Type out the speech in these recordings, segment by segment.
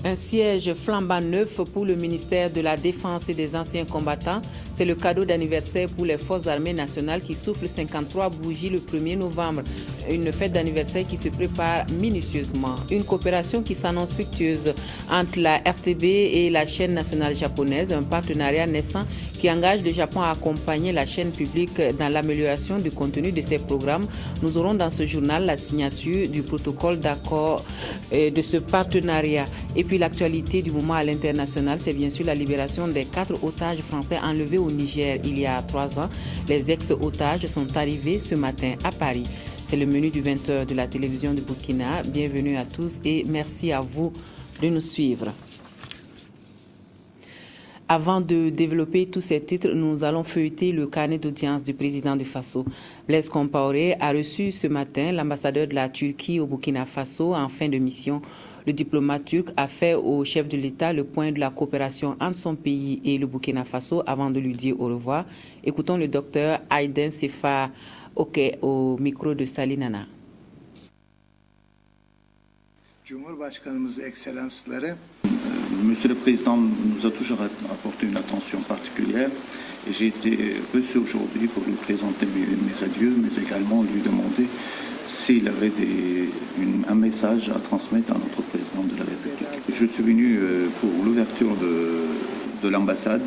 Un siège flambant neuf pour le ministère de la Défense et des anciens combattants. C'est le cadeau d'anniversaire pour les forces armées nationales qui soufflent 53 bougies le 1er novembre. Une fête d'anniversaire qui se prépare minutieusement. Une coopération qui s'annonce fructueuse entre la RTB et la chaîne nationale japonaise. Un partenariat naissant qui engage le Japon à accompagner la chaîne publique dans l'amélioration du contenu de ses programmes. Nous aurons dans ce journal la signature du protocole d'accord de ce partenariat. Et puis l'actualité du moment à l'international, c'est bien sûr la libération des 4 otages français enlevés au Niger il y a 3 ans. Les ex-otages sont arrivés ce matin à Paris. C'est le menu du 20h de la télévision de Burkina. Bienvenue à tous et merci à vous de nous suivre. Avant de développer tous ces titres, nous allons feuilleter le carnet d'audience du président du Faso. Blaise Compaoré a reçu ce matin l'ambassadeur de la Turquie au Burkina Faso en fin de mission. Le diplomate turc a fait au chef de l'État le point de la coopération entre son pays et le Burkina Faso avant de lui dire au revoir. Écoutons le docteur Aïden Sefa Oke au micro de Salinana. Monsieur le Président nous a toujours apporté une attention particulière et j'ai été reçu aujourd'hui pour lui présenter mes adieux, mais également lui demander s'il avait un message à transmettre à notre Président de la République. Je suis venu pour l'ouverture de l'ambassade.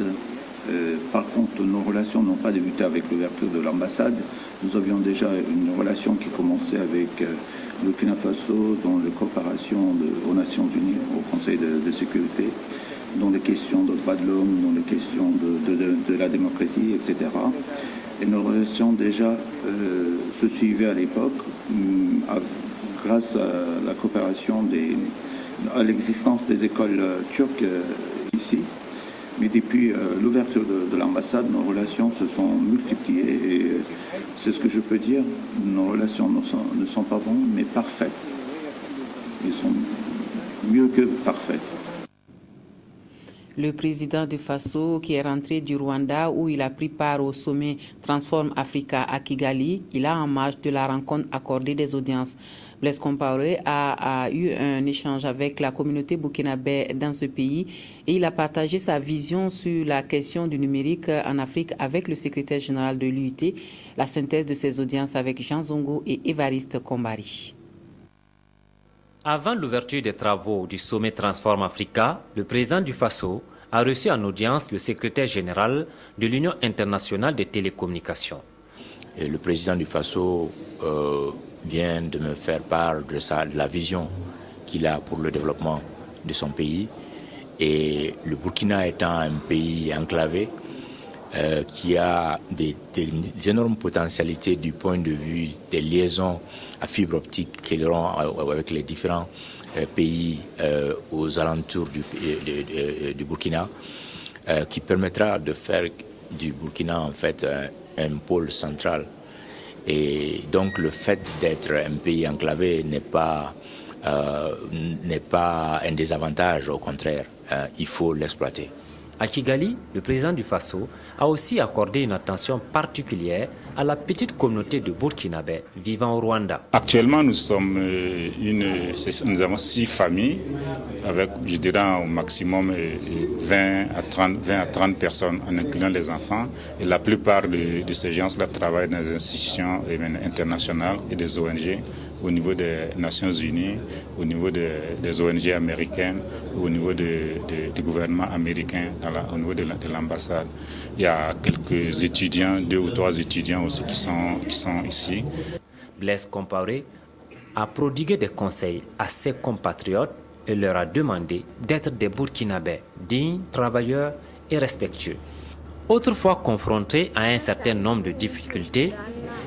Par contre, nos relations n'ont pas débuté avec l'ouverture de l'ambassade. Nous avions déjà une relation qui commençait avec le Burkina Faso dans la coopération aux Nations Unies, au Conseil de sécurité, dans les questions de droits de l'homme, dans les questions de la démocratie, etc. Et nos relations déjà se suivaient à l'époque grâce à la coopération, à l'existence des écoles turques ici. Mais depuis l'ouverture de l'ambassade, nos relations se sont multipliées et c'est ce que je peux dire. Nos relations ne sont pas bonnes, mais parfaites. Ils sont mieux que parfaites. Le président du Faso qui est rentré du Rwanda où il a pris part au sommet Transform Africa à Kigali, il a en marge de la rencontre accordé des audiences. Blaise Compaoré a eu un échange avec la communauté burkinabé dans ce pays et il a partagé sa vision sur la question du numérique en Afrique avec le secrétaire général de l'UIT. La synthèse de ces audiences avec Jean Zongo et Évariste Kombari. Avant l'ouverture des travaux du sommet Transform Africa, le président du Faso a reçu en audience le secrétaire général de l'Union internationale des télécommunications. Et le président du Faso vient de me faire part de la vision qu'il a pour le développement de son pays. Et le Burkina étant un pays enclavé, qui a des énormes potentialités du point de vue des liaisons à fibre optique qu'ils auront avec les différents pays aux alentours du Burkina, qui permettra de faire du Burkina en fait un pôle central. Et donc le fait d'être un pays enclavé n'est pas un désavantage, au contraire, il faut l'exploiter. À Kigali, le président du Faso a aussi accordé une attention particulière à la petite communauté de Burkinabés vivant au Rwanda. Actuellement, nous avons 6 familles avec, je dirais, au maximum 20 à 30 personnes en incluant les enfants. Et la plupart de ces gens-là travaillent dans des institutions internationales et des ONG au niveau des Nations Unies, au niveau des ONG américaines, au niveau du gouvernement américain, au niveau de l'ambassade. Il y a quelques étudiants, 2 ou 3 étudiants aussi qui sont ici. Blaise Compaoré a prodigué des conseils à ses compatriotes et leur a demandé d'être des Burkinabés dignes, travailleurs et respectueux. Autrefois confrontés à un certain nombre de difficultés,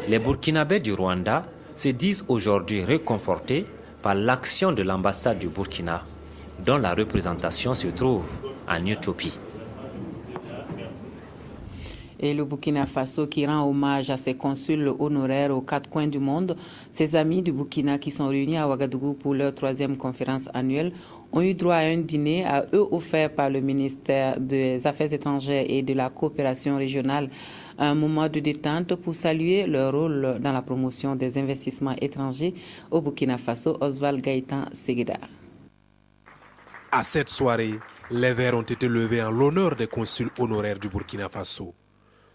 les Burkinabés du Rwanda se disent aujourd'hui réconfortés par l'action de l'ambassade du Burkina, dont la représentation se trouve en Éthiopie. Et le Burkina Faso qui rend hommage à ses consuls honoraires aux 4 coins du monde. Ses amis du Burkina qui sont réunis à Ouagadougou pour leur 3e conférence annuelle ont eu droit à un dîner à eux offert par le ministère des Affaires étrangères et de la coopération régionale. Un moment de détente pour saluer leur rôle dans la promotion des investissements étrangers au Burkina Faso. Oswald Gaëtan Segueda. À cette soirée, les verres ont été levés en l'honneur des consuls honoraires du Burkina Faso.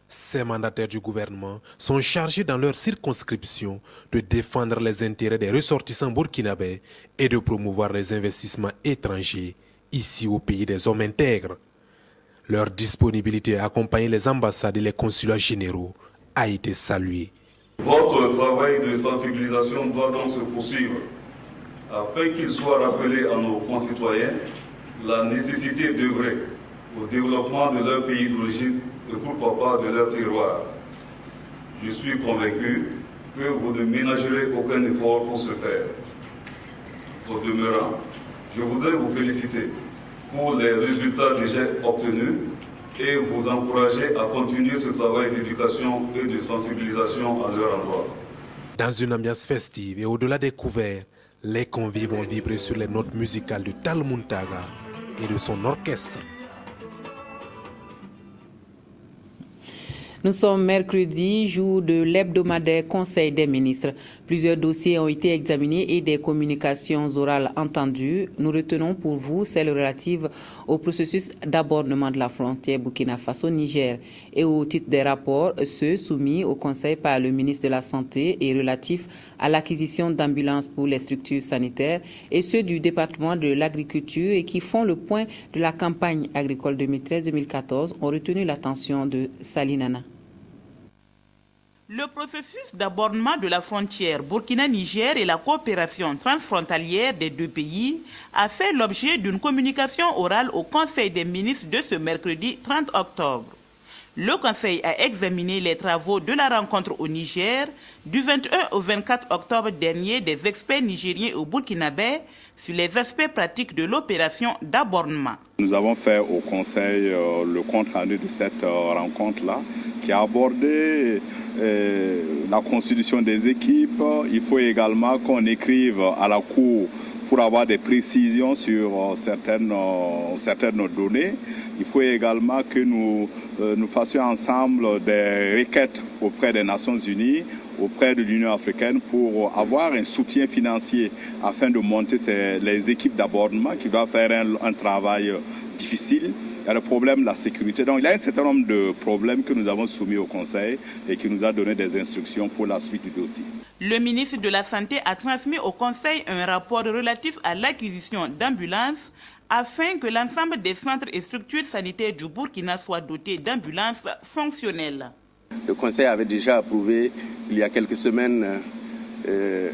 Ces mandataires du gouvernement sont chargés dans leur circonscription de défendre les intérêts des ressortissants burkinabés et de promouvoir les investissements étrangers ici au pays des hommes intègres. Leur disponibilité à accompagner les ambassades et les consulats généraux a été saluée. Votre travail de sensibilisation doit donc se poursuivre afin qu'il soit rappelé à nos concitoyens la nécessité d'œuvrer au développement de leur pays d'origine et pourquoi pas de leur terroir. Je suis convaincu que vous ne ménagerez aucun effort pour ce faire. Au demeurant, je voudrais vous féliciter pour les résultats déjà obtenus et vous encourager à continuer ce travail d'éducation et de sensibilisation à leur endroit. Dans une ambiance festive et au-delà des couverts, les convives vont vibrer sur les notes musicales de Tal Muntaga et de son orchestre. Nous sommes mercredi, jour de l'hebdomadaire Conseil des ministres. Plusieurs dossiers ont été examinés et des communications orales entendues. Nous retenons pour vous celle relative au processus d'abordement de la frontière Burkina Faso-Niger et au titre des rapports, ceux soumis au Conseil par le ministre de la Santé et relatifs à l'acquisition d'ambulances pour les structures sanitaires et ceux du département de l'agriculture et qui font le point de la campagne agricole 2013-2014 ont retenu l'attention de Salinana. Le processus d'abordement de la frontière Burkina-Niger et la coopération transfrontalière des deux pays a fait l'objet d'une communication orale au Conseil des ministres de ce mercredi 30 octobre. Le Conseil a examiné les travaux de la rencontre au Niger du 21 au 24 octobre dernier des experts nigériens au Burkinabé sur les aspects pratiques de l'opération d'abordement. Nous avons fait au Conseil le compte-rendu de cette rencontre-là qui a abordé la constitution des équipes. Il faut également qu'on écrive à la Cour pour avoir des précisions sur certaines données. Il faut également que nous fassions ensemble des requêtes auprès des Nations Unies, auprès de l'Union africaine pour avoir un soutien financier afin de monter les équipes d'abordement qui doivent faire un travail difficile. Il y a le problème de la sécurité. Donc il y a un certain nombre de problèmes que nous avons soumis au Conseil et qui nous a donné des instructions pour la suite du dossier. Le ministre de la Santé a transmis au Conseil un rapport relatif à l'acquisition d'ambulances afin que l'ensemble des centres et structures sanitaires du Burkina soient dotés d'ambulances fonctionnelles. Le Conseil avait déjà approuvé il y a quelques semaines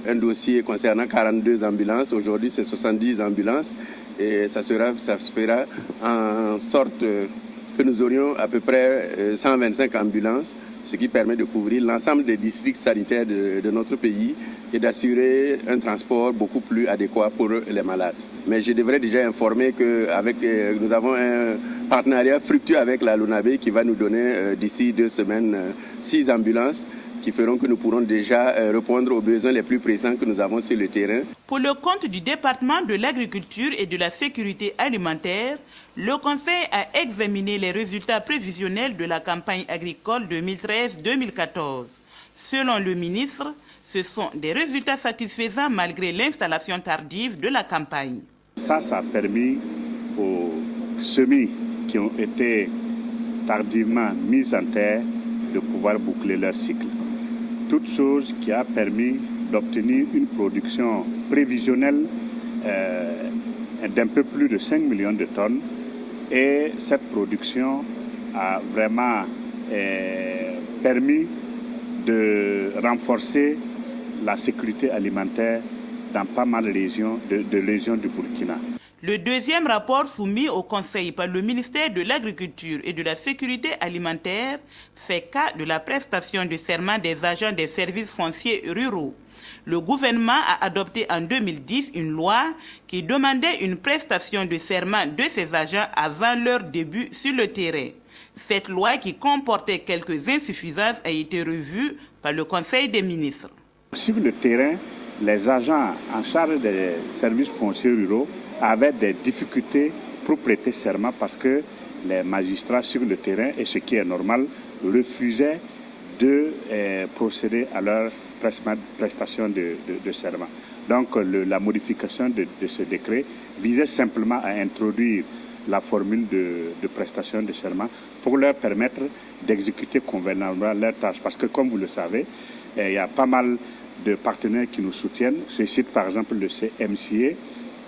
un dossier concernant 42 ambulances. Aujourd'hui, c'est 70 ambulances et ça se fera en sorte que nous aurions à peu près 125 ambulances, ce qui permet de couvrir l'ensemble des districts sanitaires de notre pays et d'assurer un transport beaucoup plus adéquat pour les malades. Mais je devrais déjà informer que nous avons un partenariat fructueux avec la LONABE qui va nous donner d'ici 2 semaines 6 ambulances qui feront que nous pourrons déjà répondre aux besoins les plus pressants que nous avons sur le terrain. Pour le compte du département de l'agriculture et de la sécurité alimentaire, le Conseil a examiné les résultats prévisionnels de la campagne agricole 2013-2014. Selon le ministre, ce sont des résultats satisfaisants malgré l'installation tardive de la campagne. Ça a permis aux semis qui ont été tardivement mis en terre de pouvoir boucler leur cycle. Toute chose qui a permis d'obtenir une production prévisionnelle d'un peu plus de 5 millions de tonnes. Et cette production a vraiment permis de renforcer la sécurité alimentaire dans pas mal de régions du Burkina. Le deuxième rapport soumis au Conseil par le ministère de l'Agriculture et de la Sécurité alimentaire fait cas de la prestation de serment des agents des services fonciers ruraux. Le gouvernement a adopté en 2010 une loi qui demandait une prestation de serment de ces agents avant leur début sur le terrain. Cette loi qui comportait quelques insuffisances a été revue par le Conseil des ministres. Sur le terrain, les agents en charge des services fonciers ruraux avaient des difficultés pour prêter serment parce que les magistrats sur le terrain, et ce qui est normal, refusaient de procéder à leur prestation de serment. Donc la modification de ce décret visait simplement à introduire la formule de prestation de serment pour leur permettre d'exécuter convenablement leurs tâches. Parce que comme vous le savez, il y a pas mal de partenaires qui nous soutiennent. Je cite par exemple le CMCA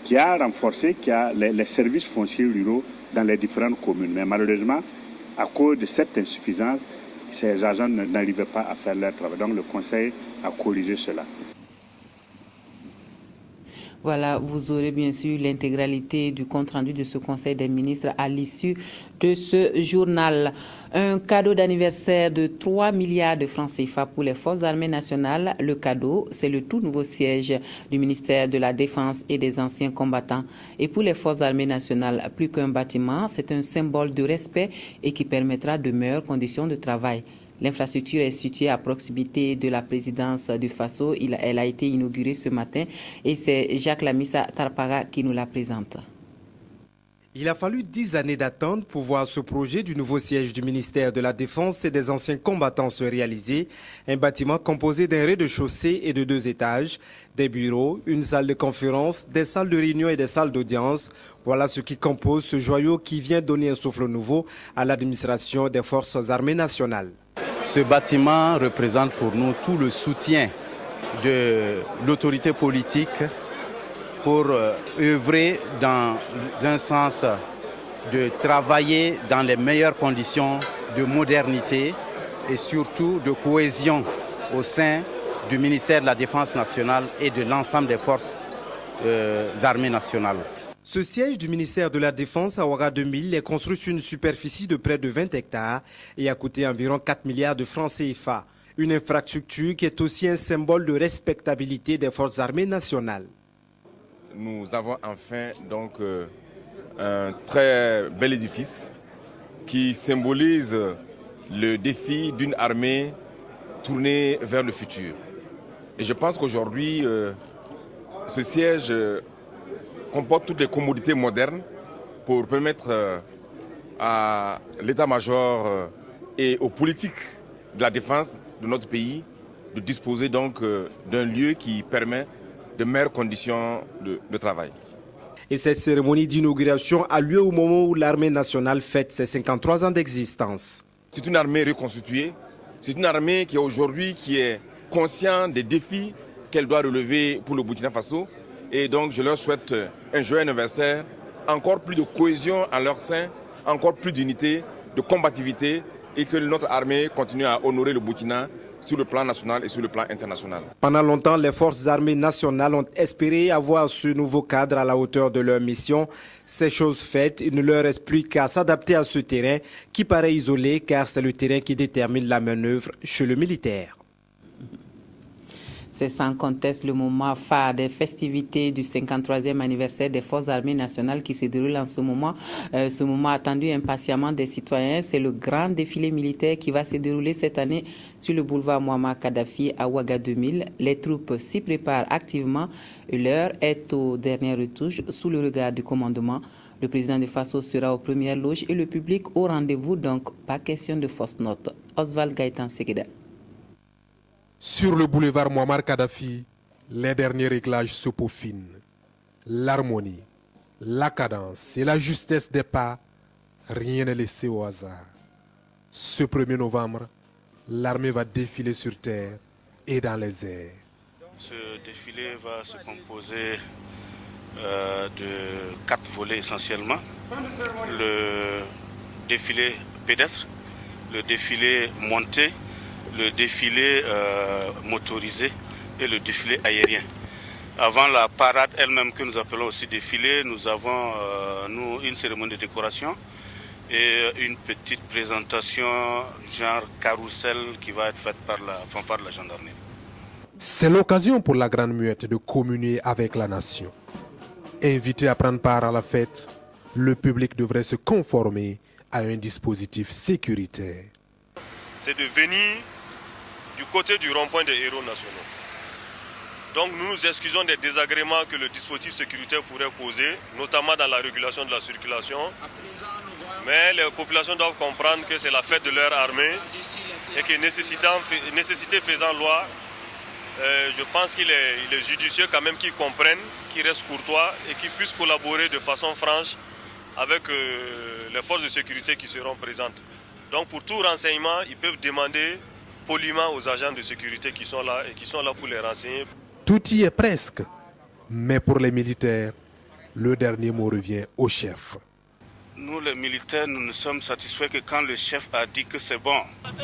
qui a renforcé les services fonciers ruraux dans les différentes communes. Mais malheureusement, à cause de cette insuffisance, ces agents n'arrivaient pas à faire leur travail. Donc le Conseil a corrigé cela. Voilà, vous aurez bien sûr l'intégralité du compte-rendu de ce Conseil des ministres à l'issue de ce journal. Un cadeau d'anniversaire de 3 milliards de francs CFA pour les forces armées nationales. Le cadeau, c'est le tout nouveau siège du ministère de la Défense et des anciens combattants. Et pour les forces armées nationales, plus qu'un bâtiment, c'est un symbole de respect et qui permettra de meilleures conditions de travail. L'infrastructure est située à proximité de la présidence du Faso. Elle a été inaugurée ce matin et c'est Jacques Lamissa Tarpaga qui nous la présente. Il a fallu 10 années d'attente pour voir ce projet du nouveau siège du ministère de la Défense et des anciens combattants se réaliser. Un bâtiment composé d'un rez-de-chaussée et de 2 étages, des bureaux, une salle de conférence, des salles de réunion et des salles d'audience. Voilà ce qui compose ce joyau qui vient donner un souffle nouveau à l'administration des forces armées nationales. Ce bâtiment représente pour nous tout le soutien de l'autorité politique pour œuvrer dans un sens de travailler dans les meilleures conditions de modernité et surtout de cohésion au sein du ministère de la Défense nationale et de l'ensemble des forces armées nationales. Ce siège du ministère de la Défense à Ouaga 2000 est construit sur une superficie de près de 20 hectares et a coûté environ 4 milliards de francs CFA. Une infrastructure qui est aussi un symbole de respectabilité des forces armées nationales. Nous avons enfin donc un très bel édifice qui symbolise le défi d'une armée tournée vers le futur. Et je pense qu'aujourd'hui, ce siège comporte toutes les commodités modernes pour permettre à l'état-major et aux politiques de la défense de notre pays de disposer donc d'un lieu qui permet de meilleures conditions de travail. Et cette cérémonie d'inauguration a lieu au moment où l'armée nationale fête ses 53 ans d'existence. C'est une armée reconstituée, c'est une armée qui aujourd'hui est consciente des défis qu'elle doit relever pour le Burkina Faso. Et donc je leur souhaite un joyeux anniversaire, encore plus de cohésion en leur sein, encore plus d'unité, de combativité et que notre armée continue à honorer le Burkina sur le plan national et sur le plan international. Pendant longtemps, les forces armées nationales ont espéré avoir ce nouveau cadre à la hauteur de leur mission. Ces choses faites, il ne leur reste plus qu'à s'adapter à ce terrain qui paraît isolé car c'est le terrain qui détermine la manœuvre chez le militaire. C'est sans conteste le moment phare des festivités du 53e anniversaire des Forces armées nationales qui se déroule en ce moment. Ce moment attendu impatiemment des citoyens, c'est le grand défilé militaire qui va se dérouler cette année sur le boulevard Muammar Kadhafi à Ouaga 2000. Les troupes s'y préparent activement et l'heure est aux dernières retouches sous le regard du commandement. Le président de Faso sera aux premières loges et le public au rendez-vous, donc pas question de fausse note. Oswald Gaëtan Segeda. Sur le boulevard Muammar Kadhafi, les derniers réglages se peaufinent. L'harmonie, la cadence et la justesse des pas, rien n'est laissé au hasard. Ce 1er novembre, l'armée va défiler sur terre et dans les airs. Ce défilé va se composer de 4 volets essentiellement. Le défilé pédestre, le défilé monté, le défilé motorisé et le défilé aérien. Avant la parade elle-même que nous appelons aussi défilé, nous avons une cérémonie de décoration et une petite présentation genre carrousel qui va être faite par la fanfare de la gendarmerie. C'est l'occasion pour la Grande Muette de communier avec la nation. Invité à prendre part à la fête, le public devrait se conformer à un dispositif sécuritaire. C'est de venir du côté du rond-point des héros nationaux. Donc nous nous excusons des désagréments que le dispositif sécuritaire pourrait causer, notamment dans la régulation de la circulation. Mais les populations doivent comprendre que c'est la fête de leur armée et que nécessité faisant loi, Je pense qu'il est judicieux quand même qu'ils comprennent, qu'ils restent courtois et qu'ils puissent collaborer de façon franche avec les forces de sécurité qui seront présentes. Donc pour tout renseignement, ils peuvent demander poliment aux agents de sécurité qui sont là et qui sont là pour les renseigner. Tout y est presque, mais pour les militaires, le dernier mot revient au chef. Nous les militaires, nous ne sommes satisfaits que quand le chef a dit que c'est bon. Passez.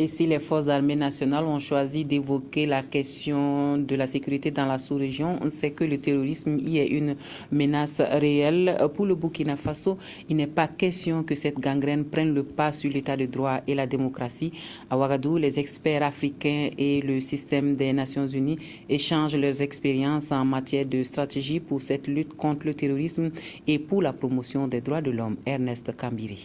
Et si les forces armées nationales ont choisi d'évoquer la question de la sécurité dans la sous-région, on sait que le terrorisme y est une menace réelle. Pour le Burkina Faso, il n'est pas question que cette gangrène prenne le pas sur l'état de droit et la démocratie. À Ouagadougou, les experts africains et le système des Nations Unies échangent leurs expériences en matière de stratégie pour cette lutte contre le terrorisme et pour la promotion des droits de l'homme. Ernest Kambiri.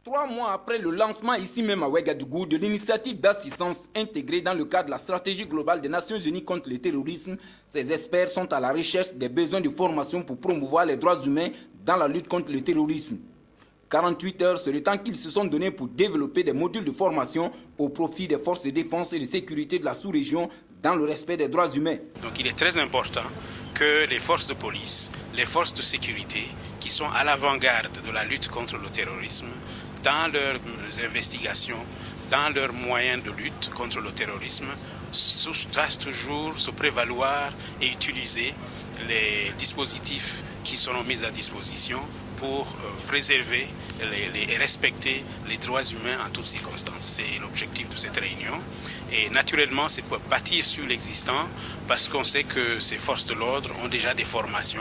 3 mois après le lancement ici même à Ouagadougou de l'initiative d'assistance intégrée dans le cadre de la stratégie globale des Nations Unies contre le terrorisme, ces experts sont à la recherche des besoins de formation pour promouvoir les droits humains dans la lutte contre le terrorisme. 48 heures, c'est le temps qu'ils se sont donnés pour développer des modules de formation au profit des forces de défense et de sécurité de la sous-région dans le respect des droits humains. Donc il est très important que les forces de police, les forces de sécurité qui sont à l'avant-garde de la lutte contre le terrorisme, dans leurs investigations, dans leurs moyens de lutte contre le terrorisme, sachent toujours se prévaloir et utiliser les dispositifs qui seront mis à disposition pour préserver et respecter les droits humains en toutes circonstances. C'est l'objectif de cette réunion. Et naturellement, c'est pour bâtir sur l'existant parce qu'on sait que ces forces de l'ordre ont déjà des formations.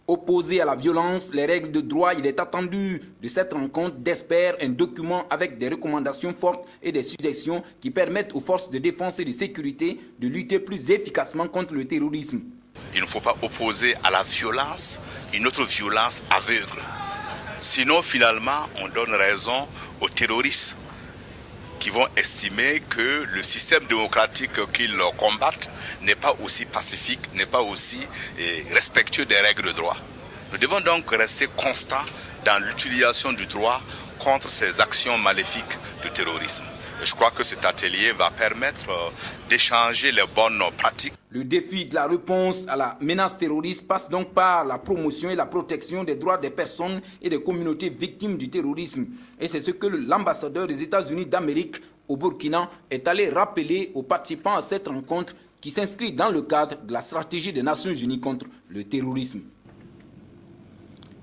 Opposé à la violence, les règles de droit, il est attendu de cette rencontre d'experts un document avec des recommandations fortes et des suggestions qui permettent aux forces de défense et de sécurité de lutter plus efficacement contre le terrorisme. Il ne faut pas opposer à la violence une autre violence aveugle. Sinon, finalement, on donne raison aux terroristes qui vont estimer que le système démocratique qu'ils combattent n'est pas aussi pacifique, n'est pas aussi respectueux des règles de droit. Nous devons donc rester constants dans l'utilisation du droit contre ces actions maléfiques du terrorisme. Et je crois que cet atelier va permettre d'échanger les bonnes pratiques. Le défi de la réponse à la menace terroriste passe donc par la promotion et la protection des droits des personnes et des communautés victimes du terrorisme. Et c'est ce que l'ambassadeur des États-Unis d'Amérique au Burkina est allé rappeler aux participants à cette rencontre qui s'inscrit dans le cadre de la stratégie des Nations Unies contre le terrorisme.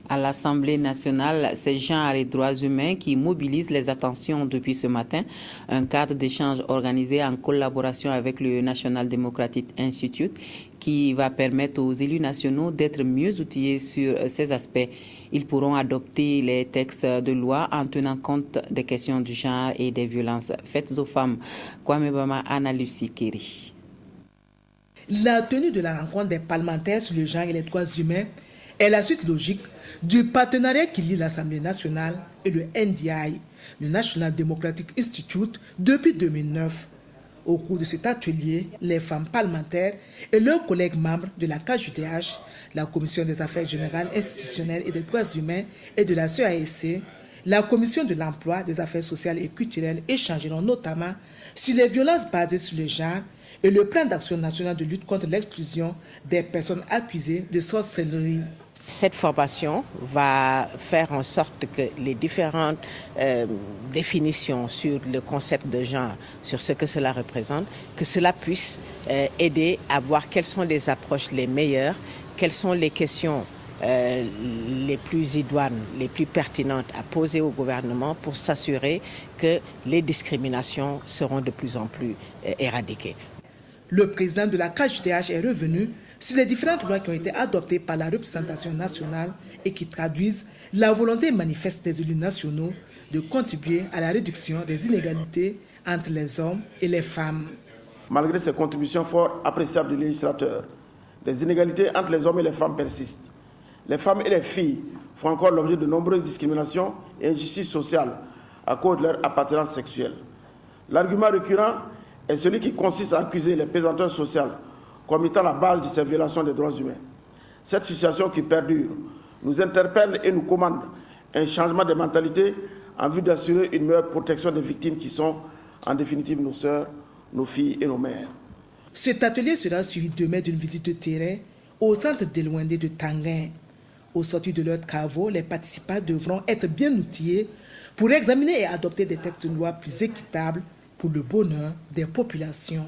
À l'Assemblée nationale, c'est genre et droits humains qui mobilisent les attentions depuis ce matin. Un cadre d'échange organisé en collaboration avec le National Democratic Institute qui va permettre aux élus nationaux d'être mieux outillés sur ces aspects. Ils pourront adopter les textes de loi en tenant compte des questions du genre et des violences faites aux femmes. Kwame Bama, Anna Lucie Kiri. La tenue de la rencontre des parlementaires sur le genre et les droits humains est la suite logique du partenariat qui lie l'Assemblée nationale et le NDI, le National Democratic Institute, depuis 2009. Au cours de cet atelier, les femmes parlementaires et leurs collègues membres de la KJDH, la Commission des affaires générales institutionnelles et des droits humains et de la CASC, la Commission de l'emploi, des affaires sociales et culturelles échangeront notamment sur les violences basées sur le genre et le plan d'action national de lutte contre l'exclusion des personnes accusées de sorcellerie. Cette formation va faire en sorte que les différentes définitions sur le concept de genre, sur ce que cela représente, que cela puisse aider à voir quelles sont les approches les meilleures, quelles sont les questions les plus idoines, les plus pertinentes à poser au gouvernement pour s'assurer que les discriminations seront de plus en plus éradiquées. Le président de la KJDH est revenu sur les différentes lois qui ont été adoptées par la représentation nationale et qui traduisent la volonté manifeste des élus nationaux de contribuer à la réduction des inégalités entre les hommes et les femmes. Malgré ces contributions fort appréciables du législateur, les inégalités entre les hommes et les femmes persistent. Les femmes et les filles font encore l'objet de nombreuses discriminations et injustices sociales à cause de leur appartenance sexuelle. L'argument récurrent est celui qui consiste à accuser les pesanteurs sociales comme étant la base de ces violations des droits humains. Cette situation qui perdure nous interpelle et nous commande un changement de mentalité en vue d'assurer une meilleure protection des victimes qui sont en définitive nos sœurs, nos filles et nos mères. Cet atelier sera suivi demain d'une visite de terrain au centre d'éloigné de Tanguin. Au sortir de leurs travaux, les participants devront être bien outillés pour examiner et adopter des textes de loi plus équitables pour le bonheur des populations.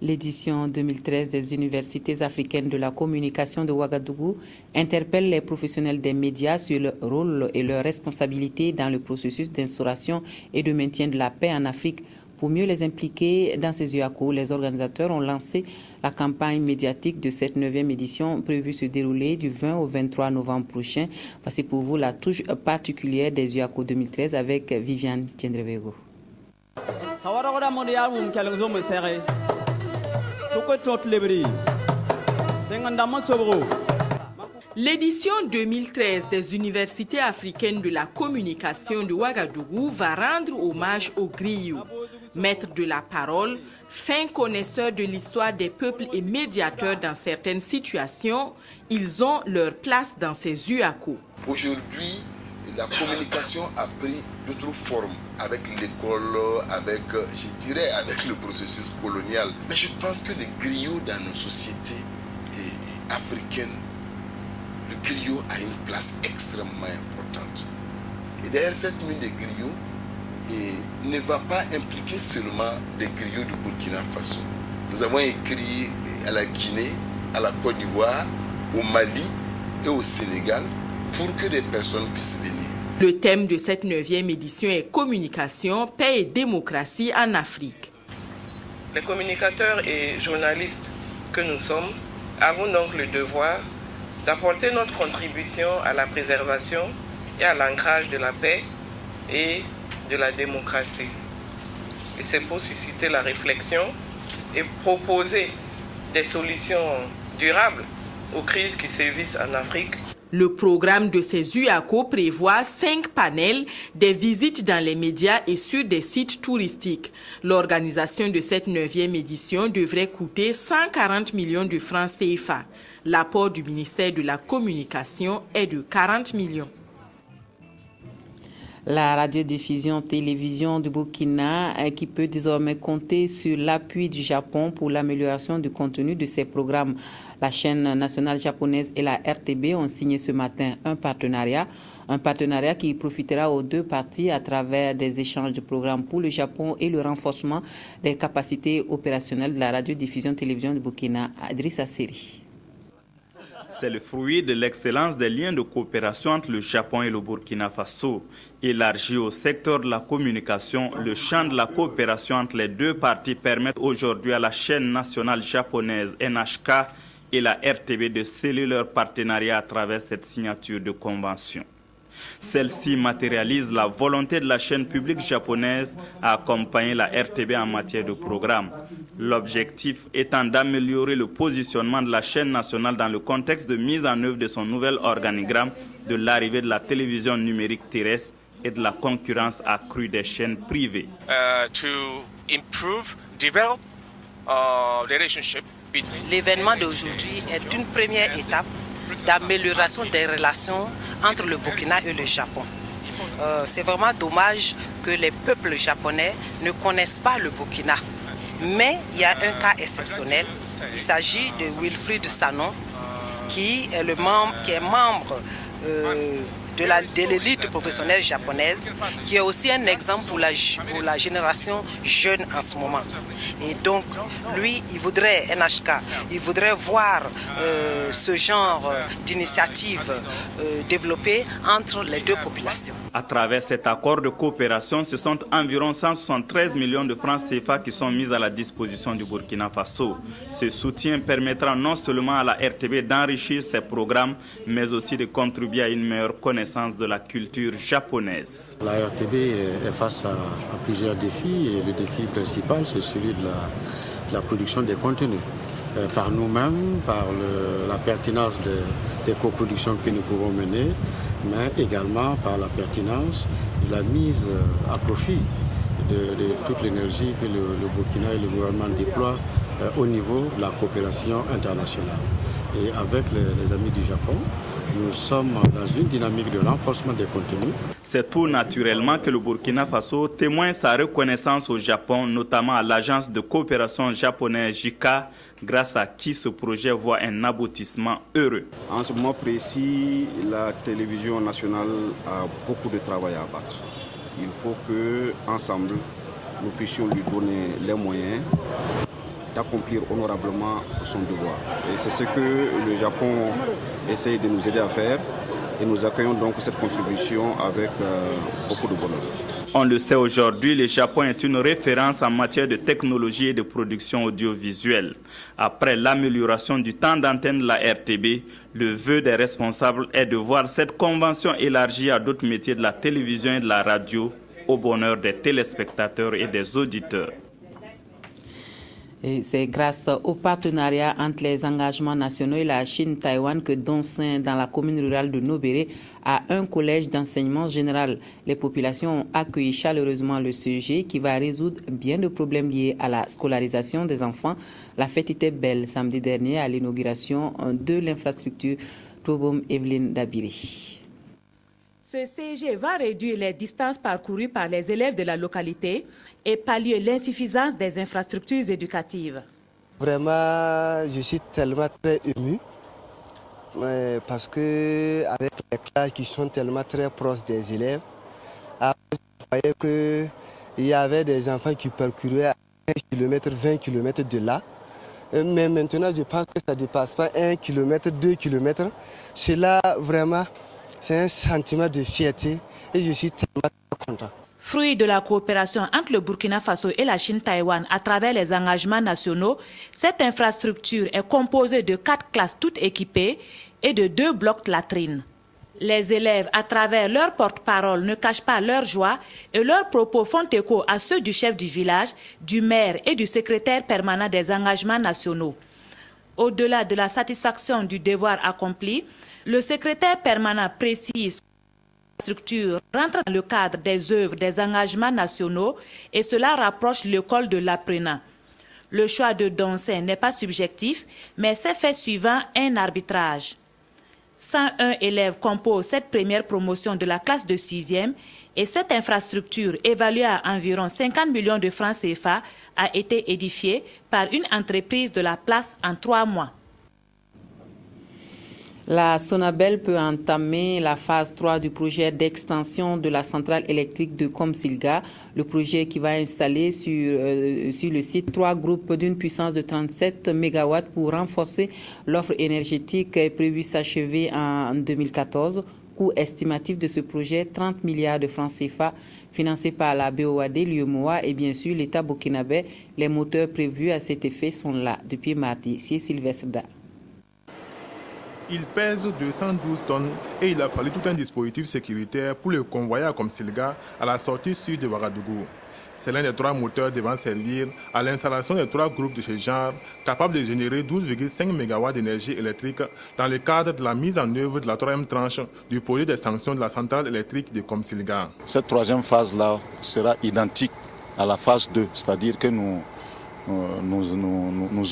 L'édition 2013 des universités africaines de la communication de Ouagadougou interpelle les professionnels des médias sur leur rôle et leurs responsabilités dans le processus d'instauration et de maintien de la paix en Afrique. Pour mieux les impliquer dans ces UACO, les organisateurs ont lancé la campagne médiatique de cette 9e édition prévue se dérouler du 20 au 23 novembre prochain. Voici pour vous la touche particulière des UACO 2013 avec Viviane Tiendrevego. L'édition 2013 des universités africaines de la communication de Ouagadougou va rendre hommage aux griots. Maîtres de la parole, fins connaisseurs de l'histoire des peuples et médiateurs dans certaines situations, ils ont leur place dans ces UACO. Aujourd'hui, la communication a pris d'autres formes avec l'école, avec, je dirais, avec le processus colonial. Mais je pense que les griots dans nos sociétés africaines, le griot a une place extrêmement importante. Et derrière cette nuit des griots, ne va pas impliquer seulement les griots du Burkina Faso. Nous avons écrit à la Guinée, à la Côte d'Ivoire, au Mali et au Sénégal pour que des personnes puissent venir. Le thème de cette 9e édition est communication, paix et démocratie en Afrique. Les communicateurs et journalistes que nous sommes avons donc le devoir d'apporter notre contribution à la préservation et à l'ancrage de la paix et de la démocratie. Et c'est pour susciter la réflexion et proposer des solutions durables aux crises qui sévissent en Afrique. Le programme de ces UACO prévoit 5 panels, des visites dans les médias et sur des sites touristiques. L'organisation de cette 9e édition devrait coûter 140 millions de francs CFA. L'apport du ministère de la Communication est de 40 millions. La radiodiffusion-télévision du Burkina qui peut désormais compter sur l'appui du Japon pour l'amélioration du contenu de ses programmes. La chaîne nationale japonaise et la RTB ont signé ce matin un partenariat qui profitera aux deux parties à travers des échanges de programmes pour le Japon et le renforcement des capacités opérationnelles de la radiodiffusion-télévision du Burkina. Idrissa Seri. C'est le fruit de l'excellence des liens de coopération entre le Japon et le Burkina Faso. Élargi au secteur de la communication, le champ de la coopération entre les deux parties permet aujourd'hui à la chaîne nationale japonaise NHK et la RTB de sceller leur partenariat à travers cette signature de convention. Celle-ci matérialise la volonté de la chaîne publique japonaise à accompagner la RTB en matière de programme. L'objectif étant d'améliorer le positionnement de la chaîne nationale dans le contexte de mise en œuvre de son nouvel organigramme, de l'arrivée de la télévision numérique terrestre et de la concurrence accrue des chaînes privées. L'événement d'aujourd'hui est une première étape d'amélioration des relations entre le Burkina et le Japon. C'est vraiment dommage que les peuples japonais ne connaissent pas le Burkina. Mais il y a un cas exceptionnel. Il s'agit de Wilfried Sanon, qui est membre de l'élite professionnelle japonaise, qui est aussi un exemple pour la génération jeune en ce moment. Et donc, lui, il voudrait, NHK, il voudrait voir ce genre d'initiative développée entre les deux populations. À travers cet accord de coopération, ce sont environ 173 millions de francs CFA qui sont mis à la disposition du Burkina Faso. Ce soutien permettra non seulement à la RTB d'enrichir ses programmes, mais aussi de contribuer à une meilleure connaissance de la culture japonaise. La RTB est face à plusieurs défis et le défi principal, c'est celui de la production des contenus. Par nous-mêmes, par la pertinence des coproductions que nous pouvons mener, mais également par la pertinence de la mise à profit de toute l'énergie que le Burkina et le gouvernement déploient au niveau de la coopération internationale. Et avec les amis du Japon, Nous sommes dans une dynamique de renforcement des contenus. C'est tout naturellement que le Burkina Faso témoigne sa reconnaissance au Japon, notamment à l'agence de coopération japonaise JICA, grâce à qui ce projet voit un aboutissement heureux. En ce moment précis, la télévision nationale a beaucoup de travail à abattre. Il faut qu'ensemble, nous puissions lui donner les moyens d'accomplir honorablement son devoir. Et c'est ce que le Japon essaie de nous aider à faire. Et nous accueillons donc cette contribution avec beaucoup de bonheur. On le sait aujourd'hui, le Japon est une référence en matière de technologie et de production audiovisuelle. Après l'amélioration du temps d'antenne de la RTB, le vœu des responsables est de voir cette convention élargie à d'autres métiers de la télévision et de la radio, au bonheur des téléspectateurs et des auditeurs. Et c'est grâce au partenariat entre les engagements nationaux et la Chine-Taïwan que Dongsen, dans la commune rurale de Nobéré, a un collège d'enseignement général. Les populations ont accueilli chaleureusement le sujet qui va résoudre bien de problèmes liés à la scolarisation des enfants. La fête était belle samedi dernier à l'inauguration de l'infrastructure Tobom Evelyne Dabiri. Ce CG va réduire les distances parcourues par les élèves de la localité et pallier l'insuffisance des infrastructures éducatives. Vraiment, je suis tellement très ému parce que avec les classes qui sont tellement très proches des élèves, avant, je voyais qu'il y avait des enfants qui parcouraient à 1 km, 20 km de là. Mais maintenant, je pense que ça ne dépasse pas 1 km, 2 km. Cela, vraiment, c'est un sentiment de fierté et je suis tellement content. Fruit de la coopération entre le Burkina Faso et la Chine-Taïwan à travers les engagements nationaux, cette infrastructure est composée de 4 classes toutes équipées et de 2 blocs latrines. Les élèves, à travers leur porte-parole, ne cachent pas leur joie et leurs propos font écho à ceux du chef du village, du maire et du secrétaire permanent des engagements nationaux. Au-delà de la satisfaction du devoir accompli, le secrétaire permanent précise que la structure rentre dans le cadre des œuvres des engagements nationaux et cela rapproche l'école de l'apprenant. Le choix de Dongsen n'est pas subjectif, mais c'est fait suivant un arbitrage. 101 élèves composent cette première promotion de la classe de 6e et cette infrastructure, évaluée à environ 50 millions de francs CFA, a été édifiée par une entreprise de la place en 3 mois. La Sonabel peut entamer la phase 3 du projet d'extension de la centrale électrique de Komsilga. Le projet qui va installer sur le site 3 groupes d'une puissance de 37 MW pour renforcer l'offre énergétique est prévu s'achever en 2014. Coût estimatif de ce projet, 30 milliards de francs CFA, financé par la BOAD, l'UEMOA et bien sûr l'État burkinabé. Les moteurs prévus à cet effet sont là depuis mardi. C'est Sylvestre Da. Il pèse 212 tonnes et il a fallu tout un dispositif sécuritaire pour le convoyer à Komsilga à la sortie sud de Ouagadougou. C'est l'un des 3 moteurs devant servir à l'installation des 3 groupes de ce genre capables de générer 12,5 MW d'énergie électrique dans le cadre de la mise en œuvre de la 3e tranche du projet d'extension de la centrale électrique de Komsilga. Cette 3e phase-là sera identique à la phase 2, c'est-à-dire que nous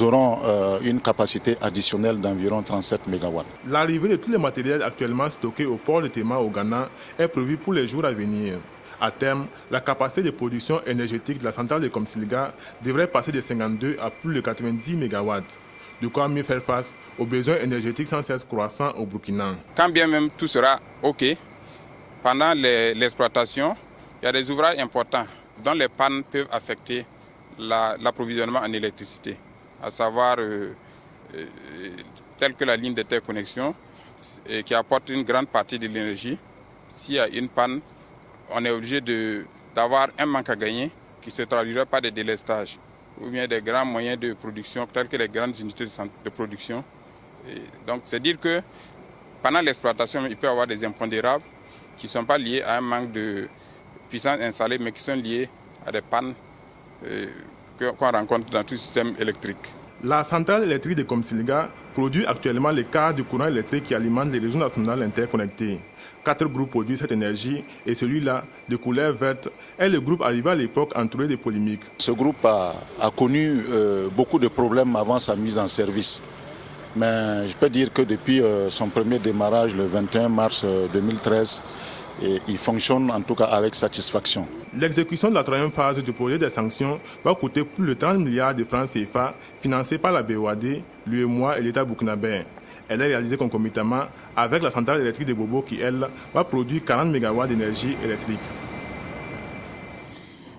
aurons une capacité additionnelle d'environ 37 MW. L'arrivée de tous les matériels actuellement stockés au port de Tema au Ghana est prévue pour les jours à venir. À terme, la capacité de production énergétique de la centrale de Komsilga devrait passer de 52 à plus de 90 MW. De quoi mieux faire face aux besoins énergétiques sans cesse croissants au Burkina. Quand bien même tout sera OK, pendant l'exploitation, il y a des ouvrages importants dont les pannes peuvent affecter l'approvisionnement en électricité, à savoir telle que la ligne d'interconnexion qui apporte une grande partie de l'énergie. S'il y a une panne, on est obligé d'avoir un manque à gagner qui se traduira par des délestages ou bien des grands moyens de production tels que les grandes unités de production. Et donc c'est dire que pendant l'exploitation, il peut y avoir des impondérables qui ne sont pas liés à un manque de puissance installée mais qui sont liés à des pannes qu'on rencontre dans tout système électrique. La centrale électrique de Komsilga produit actuellement les quarts du courant électrique qui alimente les réseaux nationaux interconnectés. 4 groupes produisent cette énergie et celui-là, de couleur verte, est le groupe arrivé à l'époque entouré de polémiques. Ce groupe a connu beaucoup de problèmes avant sa mise en service. Mais je peux dire que depuis son premier démarrage le 21 mars 2013, il fonctionne en tout cas avec satisfaction. L'exécution de la troisième phase du projet des sanctions va coûter plus de 30 milliards de francs CFA financés par la BOAD, l'UEMOA et l'État burkinabé. Elle est réalisée concomitamment avec la centrale électrique de Bobo qui, elle, va produire 40 MW d'énergie électrique.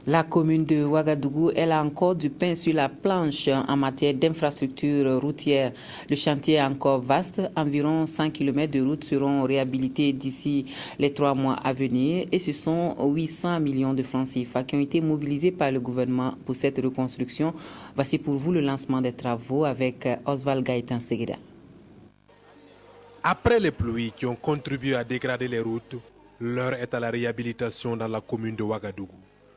La commune de Ouagadougou, elle a encore du pain sur la planche en matière d'infrastructures routières. Le chantier est encore vaste. Environ 100 km de routes seront réhabilités d'ici les 3 mois à venir. Et ce sont 800 millions de francs CFA qui ont été mobilisés par le gouvernement pour cette reconstruction. Voici pour vous le lancement des travaux avec Oswald Gaëtan Segueda. Après les pluies qui ont contribué à dégrader les routes, l'heure est à la réhabilitation dans la commune de Ouagadougou.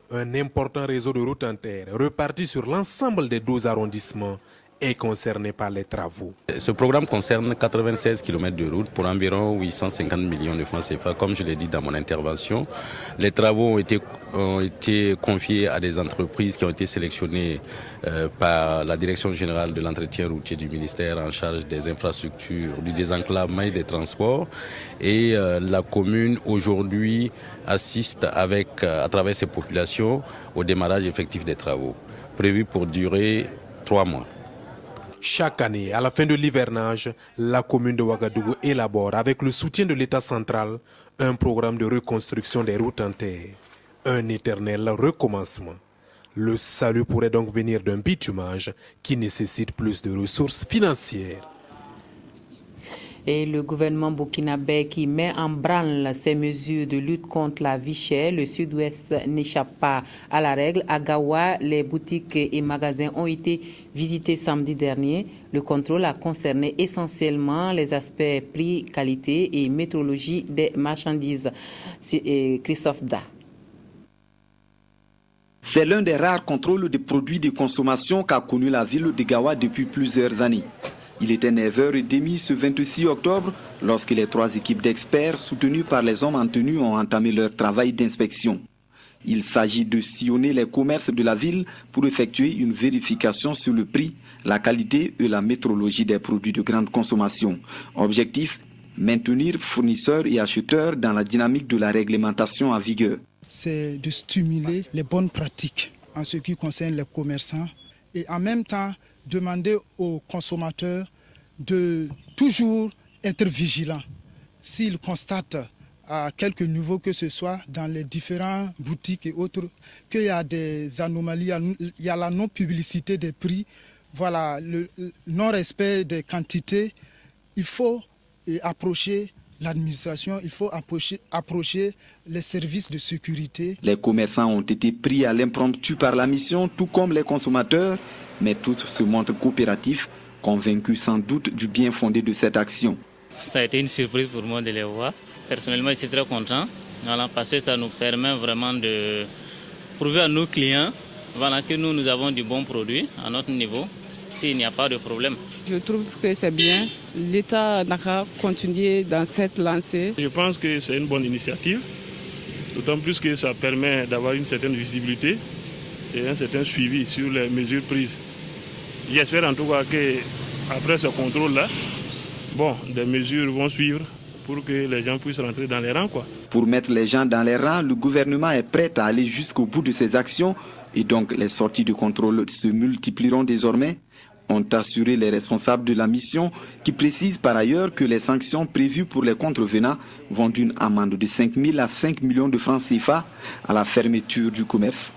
Un important réseau de routes en terre reparti sur l'ensemble des 12 arrondissements est concerné par les travaux. Ce programme concerne 96 km de route pour environ 850 millions de francs CFA. Comme je l'ai dit dans mon intervention, les travaux ont été confiés à des entreprises qui ont été sélectionnées par la Direction générale de l'entretien routier du ministère en charge des infrastructures, du désenclavement et des transports. Et la commune aujourd'hui assiste à travers ses populations au démarrage effectif des travaux, prévu pour durer 3 mois. Chaque année, à la fin de l'hivernage, la commune de Ouagadougou élabore, avec le soutien de l'État central, un programme de reconstruction des routes en terre. Un éternel recommencement. Le salut pourrait donc venir d'un bitumage qui nécessite plus de ressources financières. Et le gouvernement burkinabé qui met en branle ses mesures de lutte contre la vie chère, le sud-ouest n'échappe pas à la règle. À Gawa, les boutiques et magasins ont été visités samedi dernier. Le contrôle a concerné essentiellement les aspects prix, qualité et métrologie des marchandises. C'est Christophe Da. C'est l'un des rares contrôles des produits de consommation qu'a connu la ville de Gawa depuis plusieurs années. Il était 9h30 ce 26 octobre lorsque les 3 équipes d'experts soutenues par les hommes en tenue ont entamé leur travail d'inspection. Il s'agit de sillonner les commerces de la ville pour effectuer une vérification sur le prix, la qualité et la métrologie des produits de grande consommation. Objectif, maintenir fournisseurs et acheteurs dans la dynamique de la réglementation en vigueur. C'est de stimuler les bonnes pratiques en ce qui concerne les commerçants et en même temps demander aux consommateurs de toujours être vigilants. S'ils constatent à quelque niveau que ce soit dans les différentes boutiques et autres qu'il y a des anomalies, il y a la non-publicité des prix, voilà, le non-respect des quantités, il faut approcher l'administration, il faut approcher les services de sécurité. Les commerçants ont été pris à l'impromptu par la mission, tout comme les consommateurs, mais tous se montrent coopératifs, convaincus sans doute du bien fondé de cette action. Ça a été une surprise pour moi de les voir. Personnellement, je suis très content, parce que ça nous permet vraiment de prouver à nos clients que nous avons du bon produit à notre niveau, s'il n'y a pas de problème. Je trouve que c'est bien. L'État n'a qu'à continuer dans cette lancée. Je pense que c'est une bonne initiative, d'autant plus que ça permet d'avoir une certaine visibilité et un certain suivi sur les mesures prises. J'espère en tout cas qu'après ce contrôle-là, des mesures vont suivre pour que les gens puissent rentrer dans les rangs. Pour mettre les gens dans les rangs, le gouvernement est prêt à aller jusqu'au bout de ses actions et donc les sorties de contrôle se multiplieront désormais, ont assuré les responsables de la mission qui précisent par ailleurs que les sanctions prévues pour les contrevenants vont d'une amende de 5 000 à 5 millions de francs CFA à la fermeture du commerce.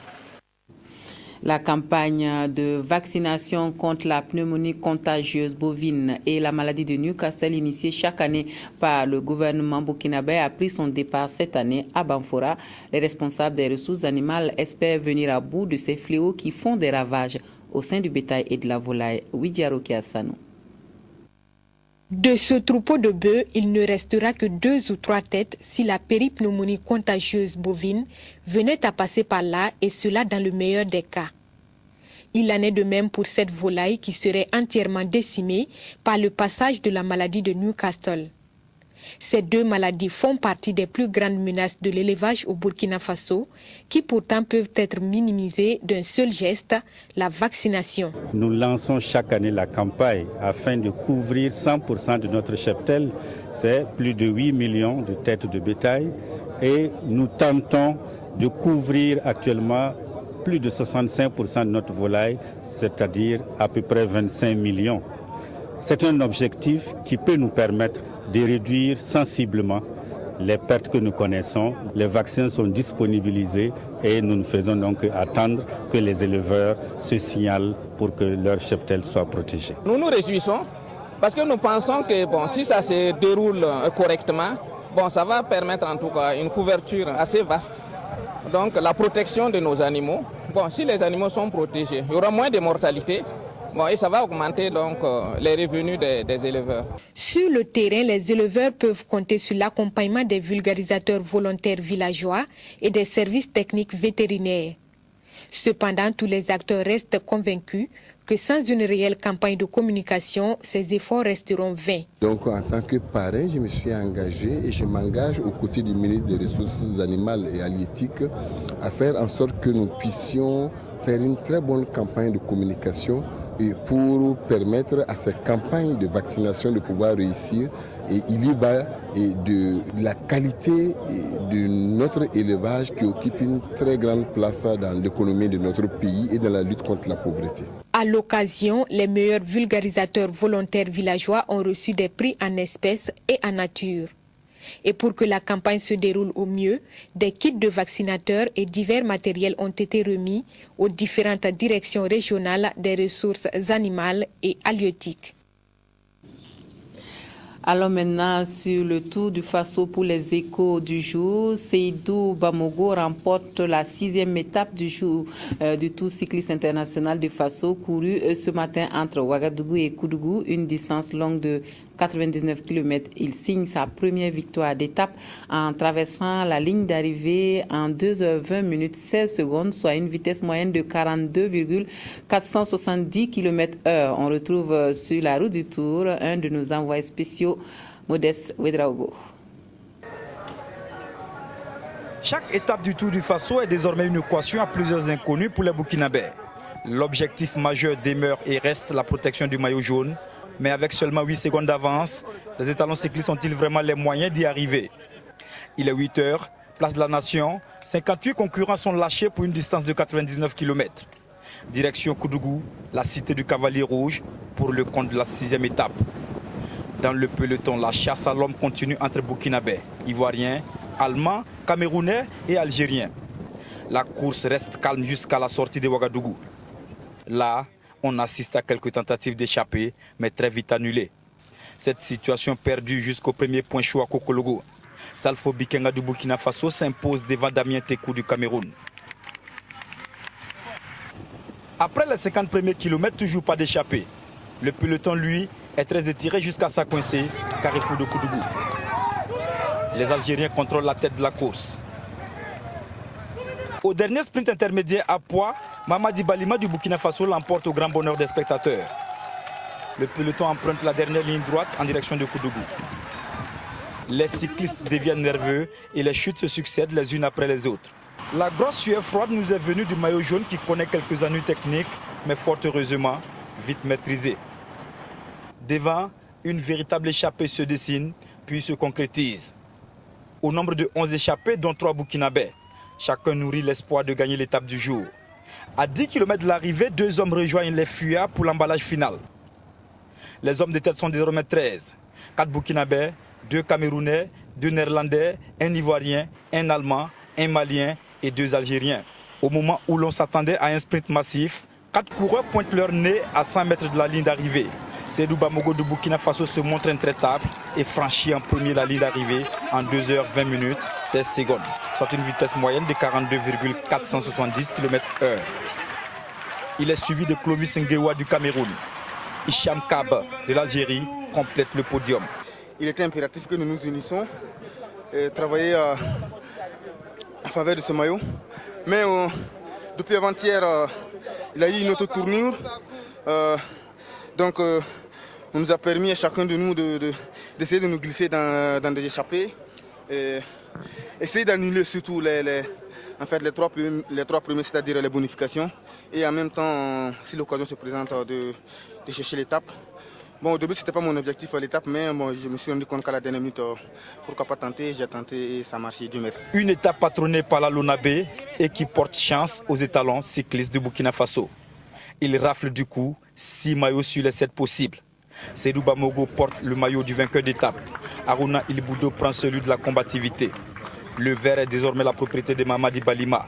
La campagne de vaccination contre la pneumonie contagieuse bovine et la maladie de Newcastle initiée chaque année par le gouvernement burkinabé a pris son départ cette année à Banfora. Les responsables des ressources animales espèrent venir à bout de ces fléaux qui font des ravages au sein du bétail et de la volaille. Widiaroki Assanou. De ce troupeau de bœufs, il ne restera que 2 ou 3 têtes si la péripneumonie contagieuse bovine venait à passer par là, et cela dans le meilleur des cas. Il en est de même pour cette volaille qui serait entièrement décimée par le passage de la maladie de Newcastle. Ces deux maladies font partie des plus grandes menaces de l'élevage au Burkina Faso, qui pourtant peuvent être minimisées d'un seul geste, la vaccination. Nous lançons chaque année la campagne afin de couvrir 100% de notre cheptel. C'est plus de 8 millions de têtes de bétail et nous tentons de couvrir actuellement plus de 65% de notre volaille, c'est-à-dire à peu près 25 millions. C'est un objectif qui peut nous permettre de réduire sensiblement les pertes que nous connaissons. Les vaccins sont disponibilisés et nous ne faisons donc attendre que les éleveurs se signalent pour que leur cheptel soit protégé. Nous nous réjouissons parce que nous pensons que si ça se déroule correctement, ça va permettre en tout cas une couverture assez vaste. Donc la protection de nos animaux. Si les animaux sont protégés, il y aura moins de mortalité. Et ça va augmenter donc les revenus des éleveurs. Sur le terrain, les éleveurs peuvent compter sur l'accompagnement des vulgarisateurs volontaires villageois et des services techniques vétérinaires. Cependant, tous les acteurs restent convaincus que sans une réelle campagne de communication, ces efforts resteront vains. Donc en tant que parrain, je me suis engagé et je m'engage aux côtés du ministre des Ressources animales et halieutiques à faire en sorte que nous puissions faire une très bonne campagne de communication et pour permettre à ces campagnes de vaccination de pouvoir réussir. Et il y va de la qualité de notre élevage qui occupe une très grande place dans l'économie de notre pays et dans la lutte contre la pauvreté. À l'occasion, les meilleurs vulgarisateurs volontaires villageois ont reçu des prix en espèces et en nature. Et pour que la campagne se déroule au mieux, des kits de vaccinateurs et divers matériels ont été remis aux différentes directions régionales des ressources animales et halieutiques. Alors maintenant, sur le Tour du Faso pour les échos du jour, Seydou Bamogo remporte la 6e étape du jour du Tour cycliste international du Faso, couru ce matin entre Ouagadougou et Koudougou, une distance longue de 99 km. Il signe sa première victoire d'étape en traversant la ligne d'arrivée en 2h20 minutes 16 secondes, soit une vitesse moyenne de 42,470 km/h. On retrouve sur la route du Tour un de nos envoyés spéciaux, Modeste Ouedraogo. Chaque étape du Tour du Faso est désormais une équation à plusieurs inconnus pour les Burkinabés. L'objectif majeur demeure et reste la protection du maillot jaune. Mais avec seulement 8 secondes d'avance, les étalons cyclistes ont-ils vraiment les moyens d'y arriver? Il est 8 heures, place de la Nation, 58 concurrents sont lâchés pour une distance de 99 km. Direction Koudougou, la cité du Cavalier Rouge, pour le compte de la 6e étape. Dans le peloton, la chasse à l'homme continue entre Burkinabés, Ivoiriens, Allemands, Camerounais et Algériens. La course reste calme jusqu'à la sortie de Ouagadougou. Là, on assiste à quelques tentatives d'échapper, mais très vite annulées. Cette situation perdue jusqu'au premier point chaud à Kokologo. Salfo Bikenga du Burkina Faso s'impose devant Damien Tekou du Cameroun. Après les 50 premiers kilomètres, toujours pas d'échappée. Le peloton, lui, est très étiré jusqu'à s'accoincer, carrefour de Koudougou. Les Algériens contrôlent la tête de la course. Au dernier sprint intermédiaire à poids, Mamadi Balima du Burkina Faso l'emporte au grand bonheur des spectateurs. Le peloton emprunte la dernière ligne droite en direction de Koudougou. Les cyclistes deviennent nerveux et les chutes se succèdent les unes après les autres. La grosse sueur froide nous est venue du maillot jaune qui connaît quelques ennuis techniques, mais fort heureusement, vite maîtrisé. Devant, une véritable échappée se dessine, puis se concrétise. Au nombre de 11 échappés, dont 3 Burkinabés, chacun nourrit l'espoir de gagner l'étape du jour. À 10 km de l'arrivée, 2 hommes rejoignent les fuyards pour l'emballage final. Les hommes de tête sont désormais 13. 4 Burkinabés, 2 Camerounais, 2 Néerlandais, 1 Ivoirien, 1 Allemand, 1 Malien et 2 Algériens. Au moment où l'on s'attendait à un sprint massif, 4 coureurs pointent leur nez à 100 mètres de la ligne d'arrivée. Seydou Bamogo de Burkina Faso se montre intraitable et franchit en premier la ligne d'arrivée en 2h20 minutes 16 secondes, soit une vitesse moyenne de 42,470 km/h. Il est suivi de Clovis Ngewa du Cameroun. Hicham Kab de l'Algérie complète le podium. Il était impératif que nous nous unissions et travailler en faveur de ce maillot. Mais depuis avant-hier, il a eu une autre tournure. Donc On nous a permis à chacun de nous d'essayer de nous glisser dans des échappées. Et essayer d'annuler surtout les trois premiers, c'est-à-dire les bonifications. Et en même temps, si l'occasion se présente, de chercher l'étape. Bon, au début, ce n'était pas mon objectif à l'étape, mais bon, je me suis rendu compte qu'à la dernière minute, pourquoi pas tenter, j'ai tenté et ça a marché, Dieu merci. Une étape patronnée par la Lonabé et qui porte chance aux étalons cyclistes du Burkina Faso. Il rafle du coup 6 maillots sur les 7 possibles. Seydou Bamogo porte le maillot du vainqueur d'étape. Aruna Ilboudo prend celui de la combativité. Le vert est désormais la propriété de Mamadi Balima.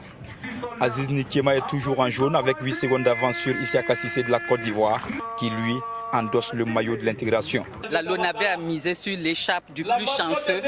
Aziz Nikiema est toujours en jaune avec 8 secondes d'avance sur Isiaka Sissé de la Côte d'Ivoire qui lui endosse le maillot de l'intégration. La Lonabé a misé sur l'échappe du plus chanceux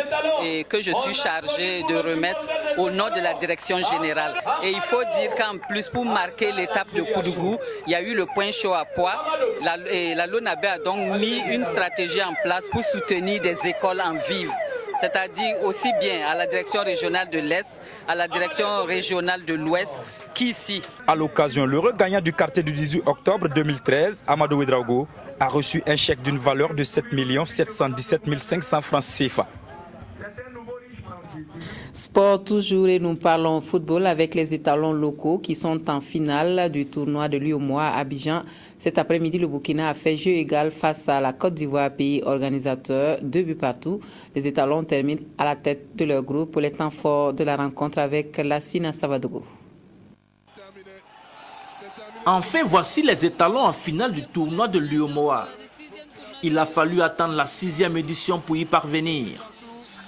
et que je suis chargé de remettre au nom de la direction générale. Et il faut dire qu'en plus, pour marquer l'étape de Koudougou, il y a eu le point chaud à poids. La Lonabé a donc mis une stratégie en place pour soutenir des écoles en vive. C'est-à-dire aussi bien à la direction régionale de l'Est, à la direction régionale de l'Ouest, qu'ici. À l'occasion, le gagnant du quartier du 18 octobre 2013, Amadou Ouedraogo, a reçu un chèque d'une valeur de 7 717 500 francs CFA. Sport toujours et nous parlons football avec les étalons locaux qui sont en finale du tournoi de l'UEMOA à Abidjan. Cet après-midi, le Burkina a fait jeu égal face à la Côte d'Ivoire, pays organisateur, 2 buts partout. Les étalons terminent à la tête de leur groupe pour les temps forts de la rencontre avec Lassina Savadogo. Enfin, voici les étalons en finale du tournoi de l'UEMOA. Il a fallu attendre la 6e édition pour y parvenir.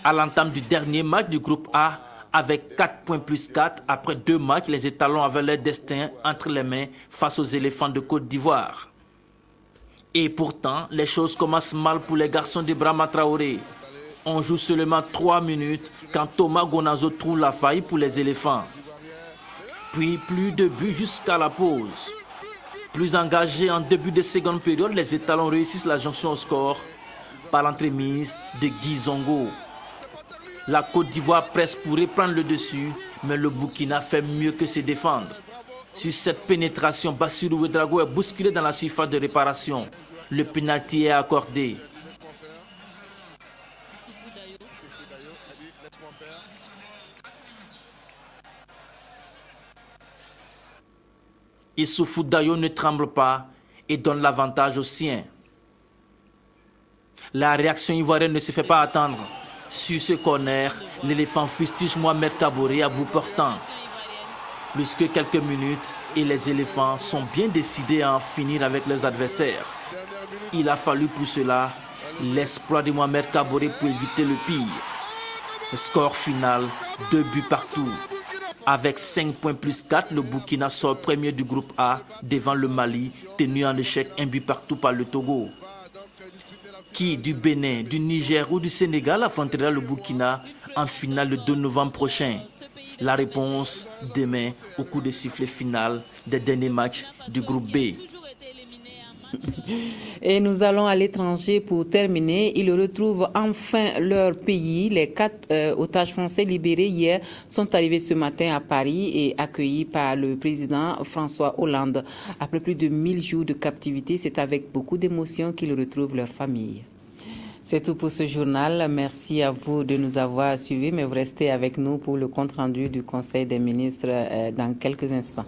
À l'entame du dernier match du groupe A, avec 4 points plus 4, après 2 matchs, les étalons avaient leur destin entre les mains face aux éléphants de Côte d'Ivoire. Et pourtant, les choses commencent mal pour les garçons de Brahma Traoré. On joue seulement 3 minutes quand Thomas Gonazo trouve la faille pour les éléphants. Puis plus de buts jusqu'à la pause. Plus engagés en début de seconde période, les étalons réussissent la jonction au score par l'entremise de Guy Zongo. La Côte d'Ivoire presse pour reprendre le dessus, mais le Burkina fait mieux que se défendre. Sur cette pénétration, Bassirou Ouedraogo est bousculé dans la surface de réparation. Le pénalty est accordé. Issoufou Dayo ne tremble pas et donne l'avantage aux siens. La réaction ivoirienne ne se fait pas attendre. Sur ce corner, l'éléphant fustige Mohamed Kaboré à bout portant. Plus que quelques minutes et les éléphants sont bien décidés à en finir avec leurs adversaires. Il a fallu pour cela l'exploit de Mohamed Kaboré pour éviter le pire. Le score final, 2 buts partout. Avec 5 points plus 4, le Burkina sort premier du groupe A devant le Mali, tenu en échec 1 but partout par le Togo. Qui du Bénin, du Niger ou du Sénégal affrontera le Burkina en finale le 2 novembre prochain? La réponse demain au coup de sifflet final des derniers matchs du groupe B. Et nous allons à l'étranger pour terminer. Ils retrouvent enfin leur pays. Les 4 otages français libérés hier sont arrivés ce matin à Paris et accueillis par le président François Hollande. Après plus de 1000 jours de captivité, c'est avec beaucoup d'émotion qu'ils retrouvent leur famille. C'est tout pour ce journal. Merci à vous de nous avoir suivis, mais vous restez avec nous pour le compte-rendu du Conseil des ministres dans quelques instants.